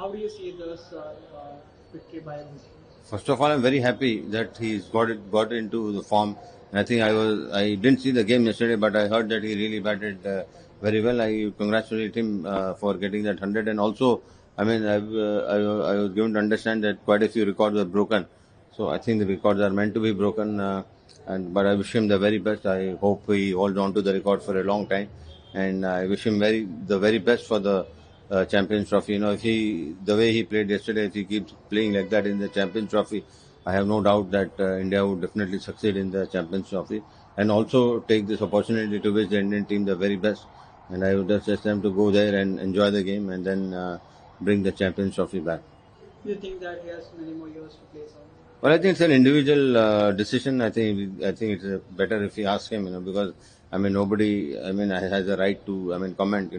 How do you see this victory by Bhutan? First of all, I'm very happy that he's got into the form. And I didn't see the game yesterday, but I heard that he really batted very well. I congratulate him for getting that 100. And also, I was given to understand that quite a few records were broken. So I think the records are meant to be broken. But I wish him the very best. I hope he holds on to the record for a long time. And I wish him the very best for the Champions Trophy. If the way he played yesterday, if he keeps playing like that in the Champions Trophy, I have no doubt that India would definitely succeed in the Champions Trophy. And also take this opportunity to wish the Indian team the very best. And I would just suggest them to go there and enjoy the game and then bring the Champions Trophy back. Do you think that he has many more years to play? Well, I think it's an individual decision. I think it's better if we ask him, because nobody, has a right to, comment,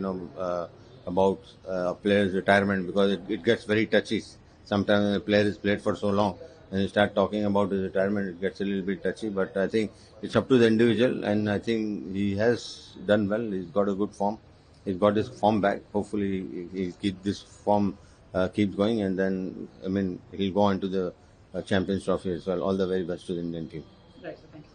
about a player's retirement, because it gets very touchy. Sometimes a player is played for so long, and you start talking about his retirement, it gets a little bit touchy. But I think it's up to the individual, and I think he has done well. He's got a good form. He's got his form back. Hopefully, he'll keep this form keeps going, and then he'll go on to the Champions Trophy as well. All the very best to the Indian team. Right, so thank you.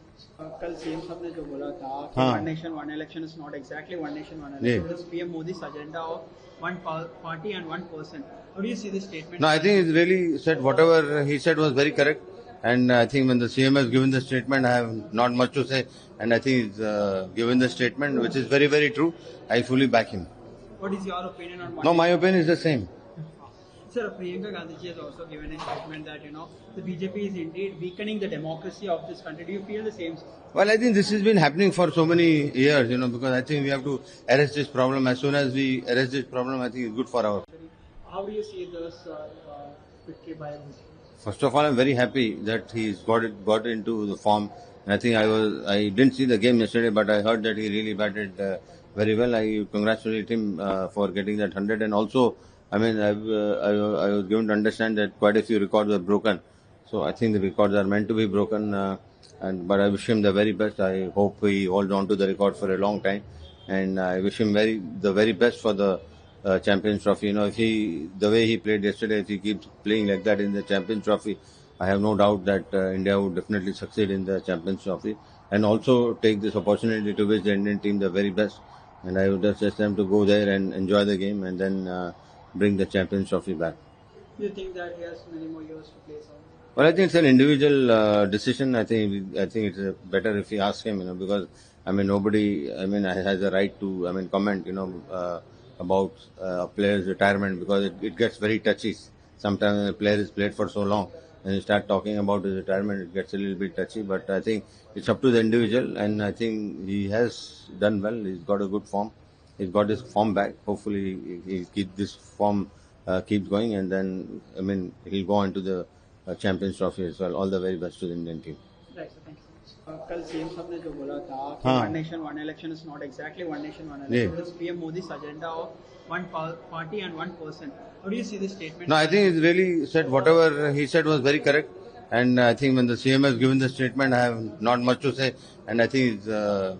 कल CM साहब ने जो बोला था कि हाँ. One nation one election is not exactly one nation one Yeah. Election, it is PM Modi's agenda of one party and one person. How do you see this statement? No, I think he's really said whatever he said was very correct. And I think when the CM has given the statement, I have not much to say. And I think he's given the statement, which is very, very true. I fully back him. What is your opinion on one No, my nation? opinion is the same. Sir, Priyanka Gandhi ji has also given a statement that, the BJP is indeed weakening the democracy of this country. Do you feel the same, sir? Well, I think this has been happening for so many years, because I think we have to arrest this problem. As soon as we arrest this problem, I think it's good for our. How do you see this victory by Bhutan? First of all, I'm very happy that he's got into the form. And I think I didn't see the game yesterday, but I heard that he really batted very well. I congratulate him for getting that 100. And also, I was given to understand that quite a few records were broken. So I think the records are meant to be broken. But I wish him the very best. I hope he holds on to the record for a long time. And I wish him the very best for the Champions Trophy. If the way he played yesterday, if he keeps playing like that in the Champions Trophy, I have no doubt that India would definitely succeed in the Champions Trophy. And also take this opportunity to wish the Indian team the very best. And I would just suggest them to go there and enjoy the game and then bring the Champions Trophy back. Do you think that he has many more years to play? Well, I think it's an individual decision. I think it's better if we ask him, because nobody, has a right to, comment, about a player's retirement, because it gets very touchy. Sometimes a player is played for so long, and you start talking about his retirement, it gets a little bit touchy. But I think it's up to the individual, and I think he has done well. He's got a good form. He's got his form back. Hopefully, he'll keep this form keeps going, and then he'll go on to the Champions Trophy as well. All the very best to the Indian team. Right, so thank you. कल CM साहब ने जो बोला था कि हाँ. One nation one election is not exactly one nation one Yeah. Election, it is PM Modi's agenda of one party and one person. How do you see this statement? No, I think he's really said whatever he said was very correct. And I think when the CM has given the statement, I have not much to say. And I think he's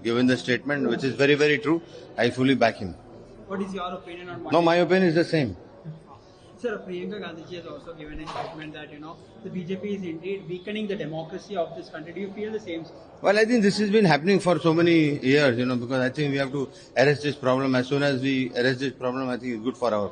given the statement, which is very, very true. I fully back him. What is your opinion on one No, nation? my opinion is the same. Sir, Priyanka Gandhi ji has also given a statement that, the BJP is indeed weakening the democracy of this country. Do you feel the same, sir? Well, I think this has been happening for so many years, because I think we have to arrest this problem. As soon as we arrest this problem, I think it's good for our